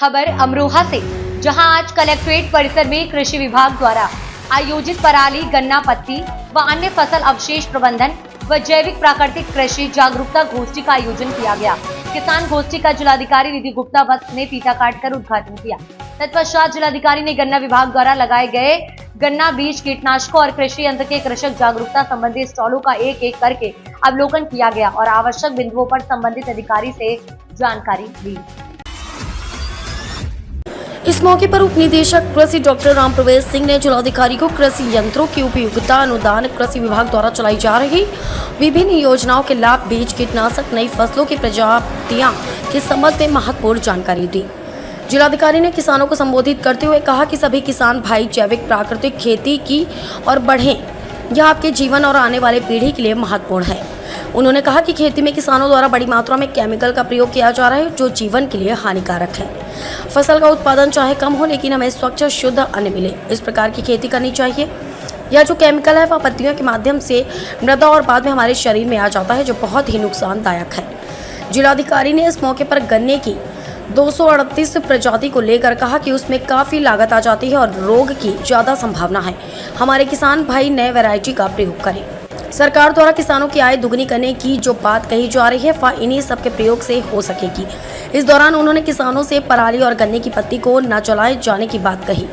खबर अमरोहा से, जहां आज कलेक्ट्रेट परिसर में कृषि विभाग द्वारा आयोजित पराली, गन्ना, पत्ती व अन्य फसल अवशेष प्रबंधन व जैविक प्राकृतिक कृषि जागरूकता गोष्ठी का आयोजन किया गया। किसान गोष्ठी का जिलाधिकारी निधि गुप्ता वत्स ने फीता काटकर उद्घाटन किया। तत्पश्चात जिलाधिकारी ने गन्ना विभाग द्वारा लगाए गए गन्ना बीज, कीटनाशकों और कृषि यंत्र के कृषक जागरूकता संबंधी स्टॉलों का एक एक करके अवलोकन किया गया और आवश्यक बिंदुओं पर संबंधित अधिकारी से जानकारी ली। इस मौके पर उप निदेशक कृषि डॉक्टर रामप्रवेश सिंह ने जिलाधिकारी को कृषि यंत्रों की उपयोगिता, अनुदान, कृषि विभाग द्वारा चलाई जा रही विभिन्न योजनाओं के लाभ, बीज, कीटनाशक, नई फसलों की प्रजातियां के संबंध में महत्वपूर्ण जानकारी दी। जिलाधिकारी ने किसानों को संबोधित करते हुए कहा कि सभी किसान भाई जैविक प्राकृतिक खेती की और बढ़ें, यह आपके जीवन और आने वाले पीढ़ी के लिए महत्वपूर्ण है। उन्होंने कहा कि खेती में किसानों द्वारा बड़ी मात्रा में केमिकल का प्रयोग किया जा रहा है, जो जीवन के लिए हानिकारक है। फसल का उत्पादन चाहे कम हो, लेकिन हमें स्वच्छ शुद्ध अन्न मिले, इस प्रकार की खेती करनी चाहिए। यह जो केमिकल है वह पत्तियों के माध्यम से मृदा और बाद में हमारे शरीर में आ जाता है, जो बहुत ही नुकसानदायक है। जिलाधिकारी ने इस मौके पर गन्ने की 238 प्रजाति को लेकर कहा कि उसमें काफ़ी लागत आ जाती है और रोग की ज़्यादा संभावना है। हमारे किसान भाई नए वैरायटी का प्रयोग करें। सरकार द्वारा किसानों की आय दुगनी करने की जो बात कही जा रही है वह इन्हीं सब के प्रयोग से हो सकेगी। इस दौरान उन्होंने किसानों से पराली और गन्ने की पत्ती को न जलाए जाने की बात कही।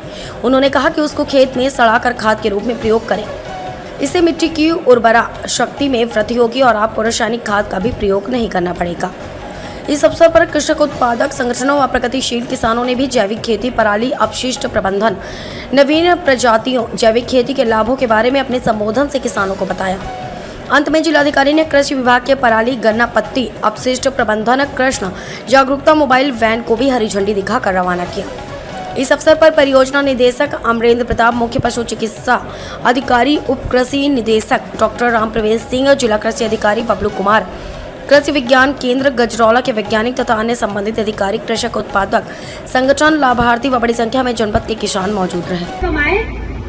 उन्होंने कहा कि उसको खेत में सड़ाकर खाद के रूप में प्रयोग करें, इससे मिट्टी की उर्वरा शक्ति में वृद्धि होगी और आपको रासायनिक खाद का भी प्रयोग नहीं करना पड़ेगा। इस अवसर पर कृषक उत्पादक संगठनों व प्रगतिशील किसानों ने भी जैविक खेती, पराली अपशिष्ट प्रबंधन, नवीन प्रजातियों, जैविक खेती के लाभों के बारे में अपने संबोधन से किसानों को बताया। अंत में जिलाधिकारी ने कृषि विभाग के पराली, गन्ना, पत्ती अपशिष्ट प्रबंधन कृष्ण जागरूकता मोबाइल वैन को भी हरी झंडी दिखाकर रवाना किया। इस अवसर पर परियोजना निदेशक अमरेंद्र प्रताप, मुख्य पशु चिकित्सा अधिकारी, उप कृषि निदेशक डॉक्टर रामप्रवेश सिंह, जिला कृषि अधिकारी बबलू कुमार, कृषि विज्ञान केंद्र गजरौला के वैज्ञानिक तथा अन्य संबंधित अधिकारी, कृषक उत्पादक संगठन, लाभार्थी व बड़ी संख्या में जनपद के किसान मौजूद रहे। कमाए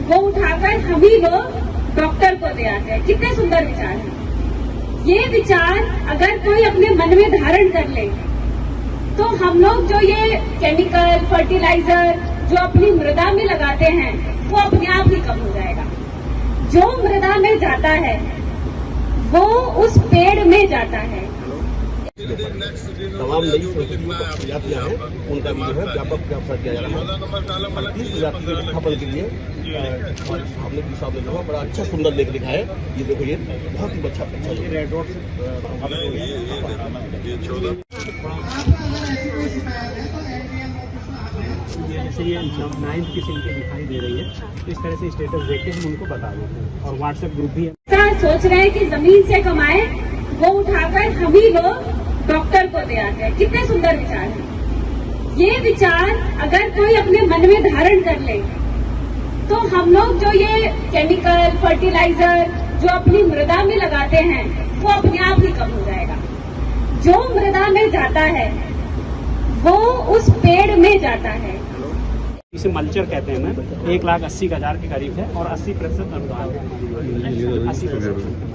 वो उठाकर हम ही वो डॉक्टर को दे आते हैं। कितने सुंदर विचार हैं। ये विचार अगर कोई अपने मन में धारण कर ले तो हम लोग जो ये केमिकल फर्टिलाइजर जो अपनी मृदा में लगाते हैं वो अपने आप ही कम हो जाएगा। जो मृदा में जाता है वो उस पेड़ में जाता है। तमाम नई प्रजातियां हैं, उनका भी जो है व्यापक प्रचार किया जा रहा है। 30 प्रजाति के विज्ञापन के लिए हमने किसान ने बड़ा अच्छा सुंदर लेख लिखा है। ये देखो, ये बहुत ही अच्छा रेड रोड जैसे ये 9th की संख्या दिखाई दे रही है, तो इस तरह से स्टेटस देख के हम उनको बता देते हैं। और व्हाट्सएप ग्रुप भी है। सोच रहे हैं कि जमीन से कमाए वो उठाकर हम ही वो डॉक्टर को दे आते हैं। कितने सुंदर विचार हैं। ये विचार अगर कोई अपने मन में धारण कर ले तो हम लोग जो ये केमिकल फर्टिलाइजर जो अपनी मृदा में लगाते हैं वो अपने आप ही कम हो जाएगा। जो मृदा में जाता है वो उस पेड़ में जाता है। इसे मल्चर कहते हैं ना। 1,80,000 के करीब है और 80% अनुदान है। 80%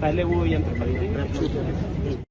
पहले वो यंत्र खरीदे।